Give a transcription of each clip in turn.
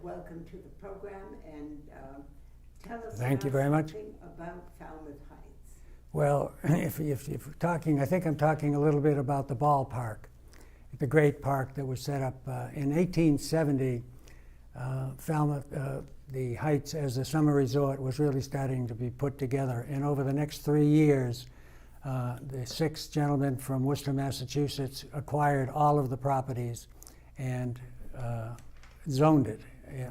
welcome to the program, and tell us Thank you very much. something about Falmouth Heights. Well, if we're talking, I think I'm talking a little bit about the ballpark, the great park that was set up in 1870. Falmouth, the Heights as a summer resort was really starting to be put together, and over the next 3 years, the 6 gentlemen from Worcester, Massachusetts acquired all of the properties and zoned it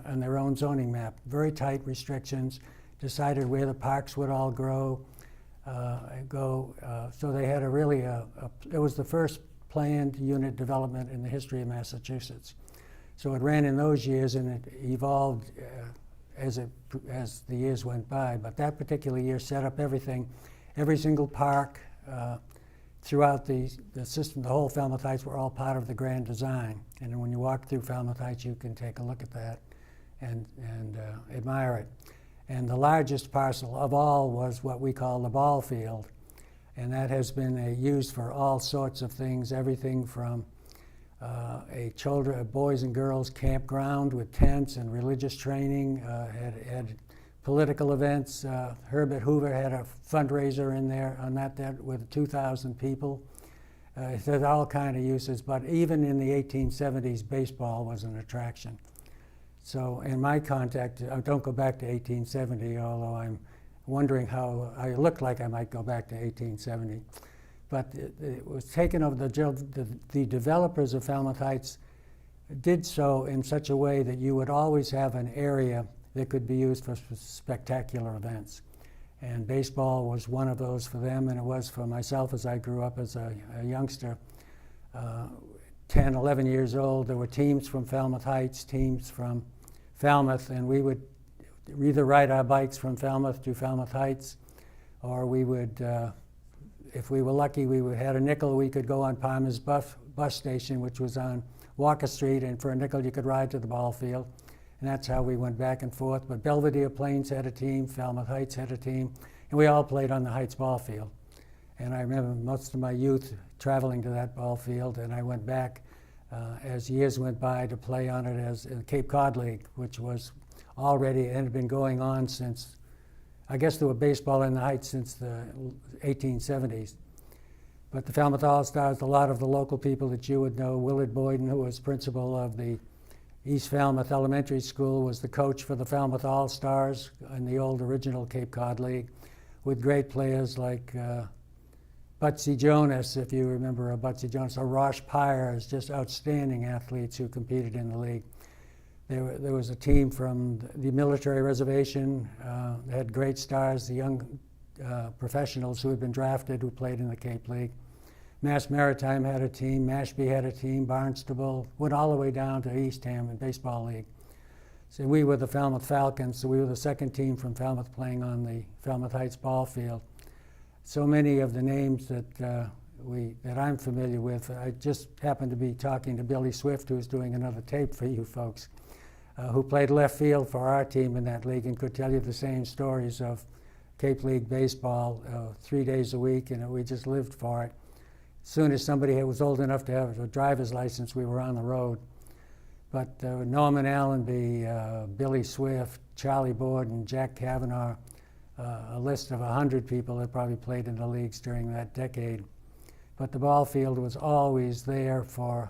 on their own zoning map. Very tight restrictions, decided where the parks would all go. So they had it was the first planned unit development in the history of Massachusetts. So it ran in those years, and it evolved as the years went by. But that particular year set up everything. Every single park throughout the system, the whole Falmouth Heights, were all part of the grand design. And when you walk through Falmouth Heights, you can take a look at that and admire it. And the largest parcel of all was what we call the ball field. And that has been used for all sorts of things, everything from a boys and girls campground with tents and religious training, had political events. Herbert Hoover had a fundraiser in there on that with 2,000 people. It had all kind of uses, but even in the 1870s, baseball was an attraction. So in my contact, I don't go back to 1870, although I'm wondering how I look like I might go back to 1870. But it was taken over. The developers of Falmouth Heights did so in such a way that you would always have an area that could be used for spectacular events. And baseball was one of those for them, and it was for myself as I grew up as a youngster. 10, 11 years old, there were teams from Falmouth Heights, teams from Falmouth, and we would either ride our bikes from Falmouth to Falmouth Heights, or we would, if we were lucky, had a nickel, we could go on Palmer's bus station, which was on Walker Street, and for a nickel you could ride to the ball field. And that's how we went back and forth. But Belvedere Plains had a team, Falmouth Heights had a team, and we all played on the Heights ball field. And I remember most of my youth traveling to that ball field, and I went back as years went by to play on it as the Cape Cod League, which was already, and had been going on since, I guess there were baseball in the Heights since the 1870s. But the Falmouth All-Stars, a lot of the local people that you would know, Willard Boyden, who was principal of the East Falmouth Elementary School, was the coach for the Falmouth All-Stars in the old original Cape Cod League, with great players like Butsy Jonas, if you remember Butsy Jonas, or Rosh Pyers, just outstanding athletes who competed in the league. There was a team from the military reservation that had great stars, the young professionals who had been drafted who played in the Cape League. Mass Maritime had a team, Mashpee had a team, Barnstable, went all the way down to Eastham in Baseball League. So we were the Falmouth Falcons, so we were the second team from Falmouth playing on the Falmouth Heights ball field. So many of the names that I'm familiar with, I just happened to be talking to Billy Swift, who's doing another tape for you folks, who played left field for our team in that league and could tell you the same stories of Cape League baseball 3 days a week, and we just lived for it. As soon as somebody was old enough to have a driver's license, we were on the road. But Norman Allenby, Billy Swift, Charlie Borden, Jack Kavanaugh, a list of 100 people that probably played in the leagues during that decade. But the ball field was always there for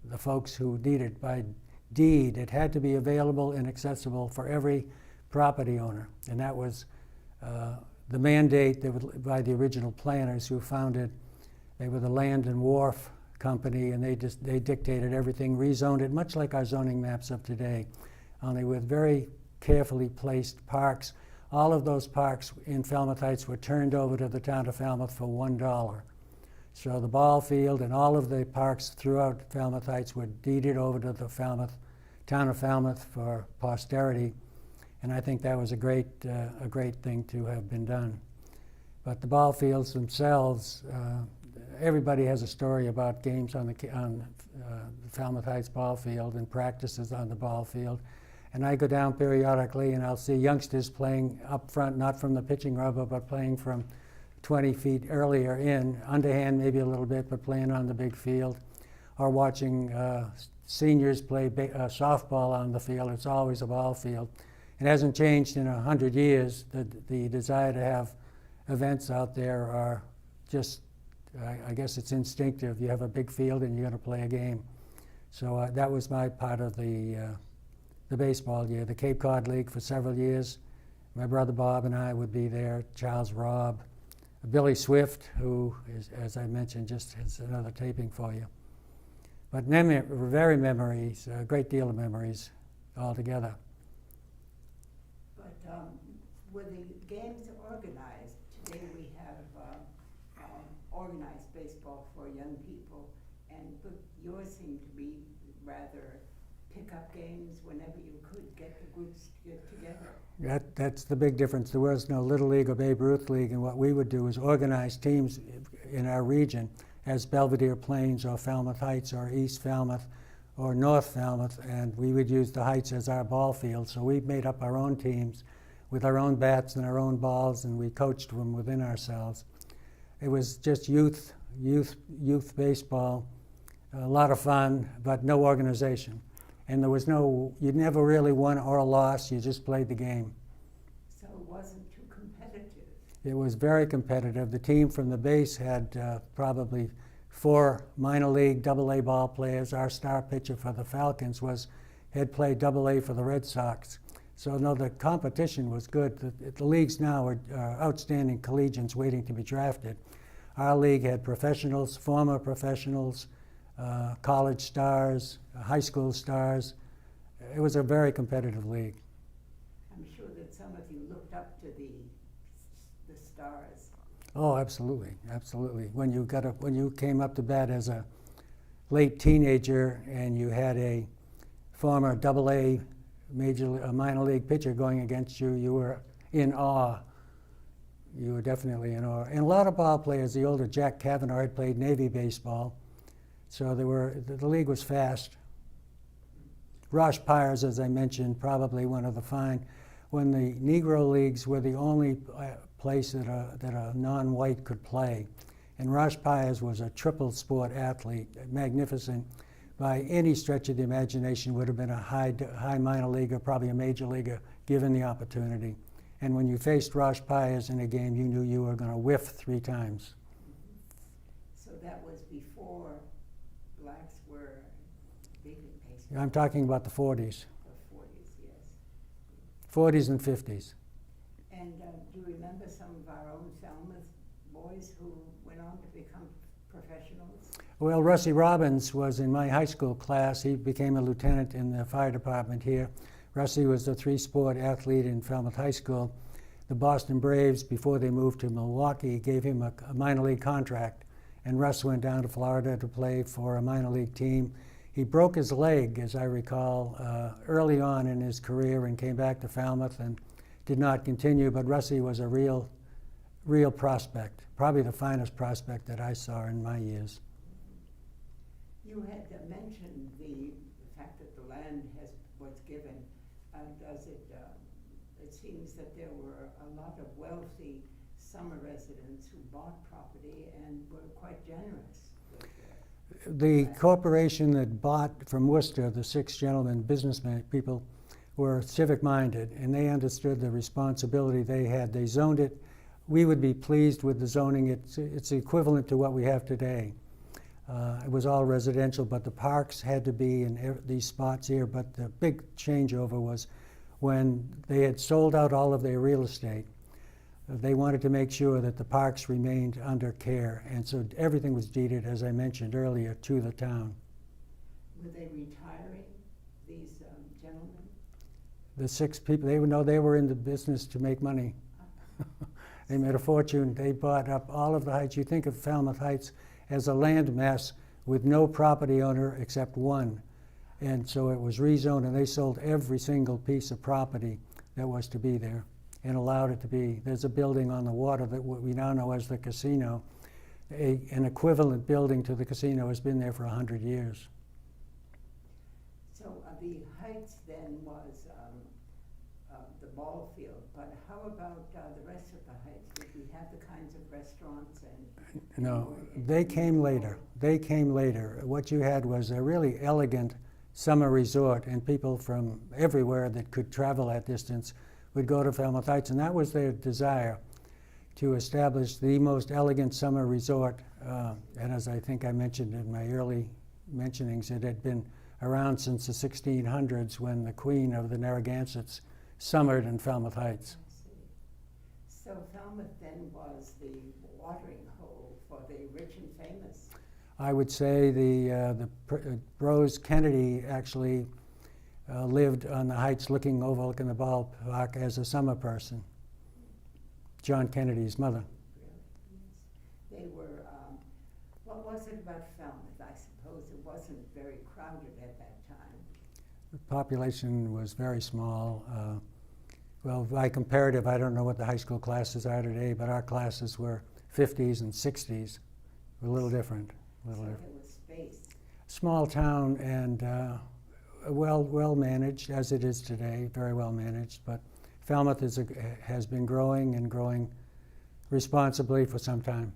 the folks who needed. By deed, it had to be available and accessible for every property owner. And that was the mandate by the original planners who founded. They were the Land and Wharf Company, and they dictated everything, rezoned it, much like our zoning maps of today, only with very carefully placed parks. All of those parks in Falmouth Heights were turned over to the town of Falmouth for $1. So the ball field and all of the parks throughout Falmouth Heights were deeded over to the town of Falmouth for posterity, and I think that was a great thing to have been done. But the ball fields themselves, everybody has a story about games on the Falmouth Heights ball field and practices on the ball field. And I go down periodically and I'll see youngsters playing up front, not from the pitching rubber, but playing from 20 feet earlier in, underhand maybe a little bit, but playing on the big field. Or watching seniors play softball on the field. It's always a ball field. It hasn't changed in 100 years. The desire to have events out there are just, I guess it's instinctive. You have a big field and you're going to play a game. So that was my part of the baseball year. The Cape Cod League for several years. My brother Bob and I would be there, Charles Robb, Billy Swift, who is, as I mentioned, just has another taping for you. But very memories, a great deal of memories altogether. But were the games organized? Today we have organized baseball for young people, but yours seem to be rather pick-up games whenever you could get the groups to get together. That's the big difference. There was no Little League or Babe Ruth League, and what we would do is organize teams in our region as Belvedere Plains or Falmouth Heights or East Falmouth or North Falmouth, and we would use the Heights as our ball field. So we made up our own teams with our own bats and our own balls, and we coached them within ourselves. It was just youth baseball, a lot of fun, but no organization. And there was you never really won or lost, you just played the game. So it wasn't too competitive? It was very competitive. The team from the base had probably 4 minor league AA ball players. Our star pitcher for the Falcons had played AA for the Red Sox. So no, the competition was good. The leagues now are outstanding collegians waiting to be drafted. Our league had professionals, former professionals, college stars, high school stars. It was a very competitive league. I'm sure that some of you looked up to the stars. Oh, absolutely, absolutely. When you came up to bat as a late teenager and you had a former AA minor league pitcher going against you, you were in awe. You were definitely in awe. And a lot of ball players, the older Jack Kavanaugh had played Navy baseball. So the league was fast. Rosh Pyres, as I mentioned, probably one of the fine. When the Negro leagues were the only place that a non-white could play. And Rosh Pyres was a triple sport athlete, magnificent. By any stretch of the imagination, would have been a high minor leaguer, probably a major leaguer, given the opportunity. And when you faced Rosh Pyres in a game, you knew you were going to whiff 3 times. So that was before blacks were big in baseball. I'm talking about the 40s. The 40s, yes. 40s and 50s. And do you remember some of our own Falmouth boys who went on to become professionals? Well, Russie Robbins was in my high school class. He became a lieutenant in the fire department here. Russie was a 3-sport athlete in Falmouth High School. The Boston Braves, before they moved to Milwaukee, gave him a minor league contract. And Russ went down to Florida to play for a minor league team. He broke his leg, as I recall, early on in his career and came back to Falmouth and did not continue. But Russie was a real prospect, probably the finest prospect that I saw in my years. You had mentioned the fact that the land was given. It seems that there were a lot of wealthy summer residents who bought property and were quite generous with the corporation that bought from Worcester, the 6 gentlemen, businessmen, people, were civic-minded, and they understood the responsibility they had. They zoned it. We would be pleased with the zoning. It's equivalent to what we have today. It was all residential, but the parks had to be in these spots here. But the big changeover was when they had sold out all of their real estate. They wanted to make sure that the parks remained under care, and so everything was deeded, as I mentioned earlier, to the town. Were they retiring, these gentlemen? The 6 people, they were in the business to make money. They made a fortune. They bought up all of the Heights. You think of Falmouth Heights as a land mass with no property owner except one. And so it was rezoned, and they sold every single piece of property that was to be there and allowed it to be. There's a building on the water that we now know as the casino. An equivalent building to the casino has been there for 100 years. So the Heights then was the ball field, but how about the rest of the Heights? Did we have the kinds of restaurants and... No, they came later. They came later. What you had was a really elegant summer resort, and people from everywhere that could travel that distance would go to Falmouth Heights, and that was their desire, to establish the most elegant summer resort. And as I think I mentioned in my early mentionings, it had been around since the 1600s when the Queen of the Narragansetts summered in Falmouth Heights. I see. So Falmouth then was the watering hole for the rich and famous. I would say Rose Kennedy actually lived on the heights overlooking the ballpark as a summer person. John Kennedy's mother. Really? Yes. They were, what was it about Falmouth? I suppose it wasn't very crowded at that time. The population was very small. Well, by comparative, I don't know what the high school classes are today, but our classes were 50s and 60s. A little different. So there was space. Small town and well managed, as it is today, very well managed. But Falmouth has been growing and growing responsibly for some time.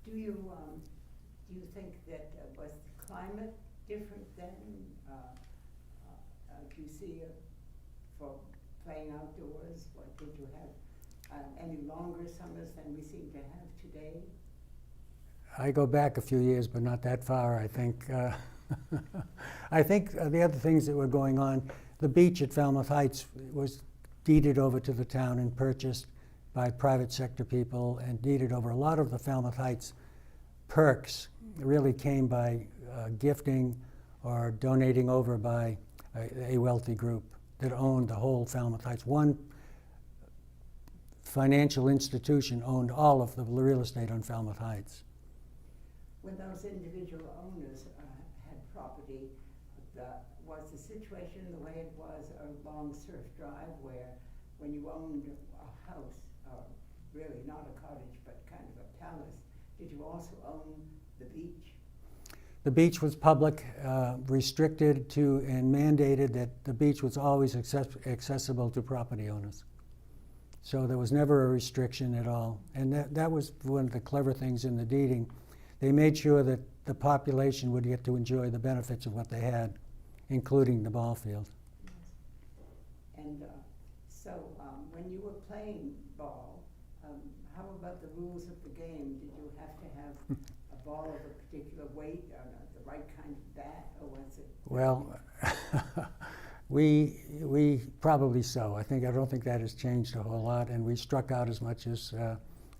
Mm-hmm. Do you think that was the climate different then? Do you see for playing outdoors? What did you have any longer summers than we seem to have today? I go back a few years, but not that far, I think. I think the other things that were going on, the beach at Falmouth Heights was deeded over to the town and purchased by private sector people and deeded over. A lot of the Falmouth Heights perks really came by gifting or donating over by a wealthy group that owned the whole Falmouth Heights. One financial institution owned all of the real estate on Falmouth Heights. When those individual owners had property, was the situation the way it was along Surf Drive, where when you owned a house, really not a cottage, but kind of a palace, did you also own the beach? The beach was public, restricted to and mandated that the beach was always accessible to property owners. So there was never a restriction at all. And that was one of the clever things in the deeding. They made sure that the population would get to enjoy the benefits of what they had, including the ball field. Yes. And so when you were playing ball, how about the rules of the game? Did you have to have a ball of a particular weight, or the right kind of bat, or was it? Well, we probably so. I don't think that has changed a whole lot, and we struck out as much as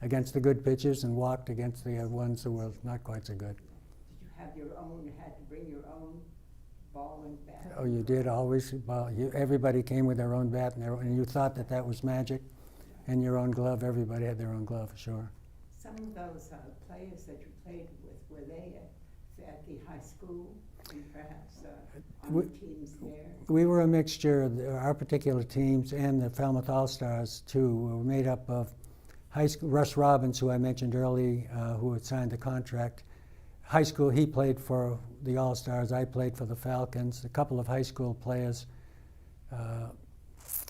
against the good pitchers and walked against the ones who were not quite so good. Did you have your own, had to bring your own ball and bat? Oh, you did always? Well, everybody came with their own bat, and you thought that was magic. And your own glove, everybody had their own glove, sure. Some of those players that you played with, were they at the high school and perhaps on the teams there? We were a mixture. Our particular teams and the Falmouth All-Stars, too, were made up of high school. Russ Robbins, who I mentioned early, who had signed the contract. High school, he played for the All-Stars. I played for the Falcons. A couple of high school players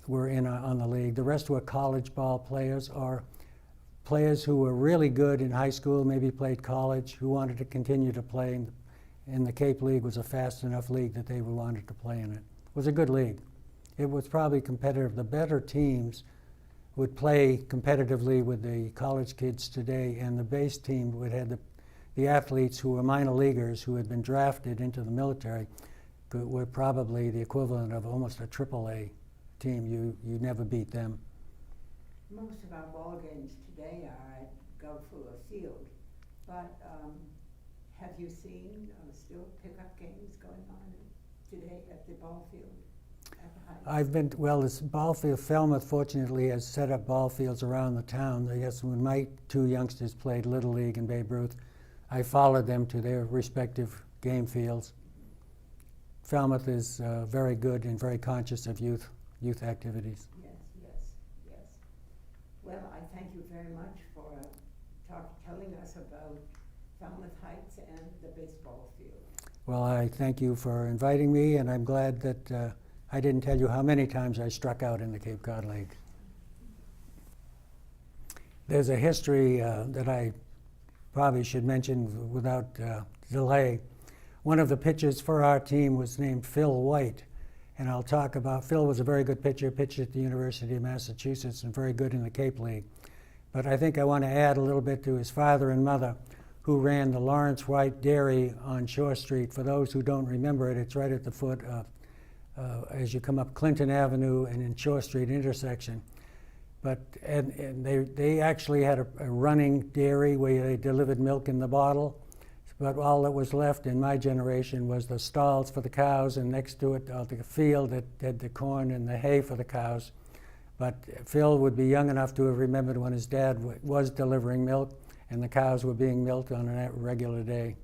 were on the league. The rest were college ball players or players who were really good in high school, maybe played college, who wanted to continue to play. And the Cape League was a fast enough league that they wanted to play in it. It was a good league. It was probably competitive. The better teams would play competitively with the college kids today, and the base team would have the athletes who were minor leaguers who had been drafted into the military were probably the equivalent of almost a AAA team. You never beat them. Most of our ball games today are at Go Fuller Field, but have you seen still pickup games going on today at the ball field? This ball field, Falmouth fortunately has set up ball fields around the town. I guess when my two youngsters played Little League in Babe Ruth, I followed them to their respective game fields. Falmouth is very good and very conscious of youth activities. Yes. Well, I thank you very much for telling us about Falmouth Heights and the baseball field. Well, I thank you for inviting me, and I'm glad that I didn't tell you how many times I struck out in the Cape Cod League. There's a history that I probably should mention without delay. One of the pitchers for our team was named Phil White, and I'll talk about, Phil was a very good pitcher, pitched at the University of Massachusetts and very good in the Cape League. But I think I want to add a little bit to his father and mother, who ran the Lawrence White Dairy on Shore Street. For those who don't remember it, it's right at the foot of, as you come up Clinton Avenue and in Shore Street intersection. But and they actually had a running dairy where they delivered milk in the bottle. But all that was left in my generation was the stalls for the cows, and next to it, the field that had the corn and the hay for the cows. But Phil would be young enough to have remembered when his dad was delivering milk and the cows were being milked on a regular day.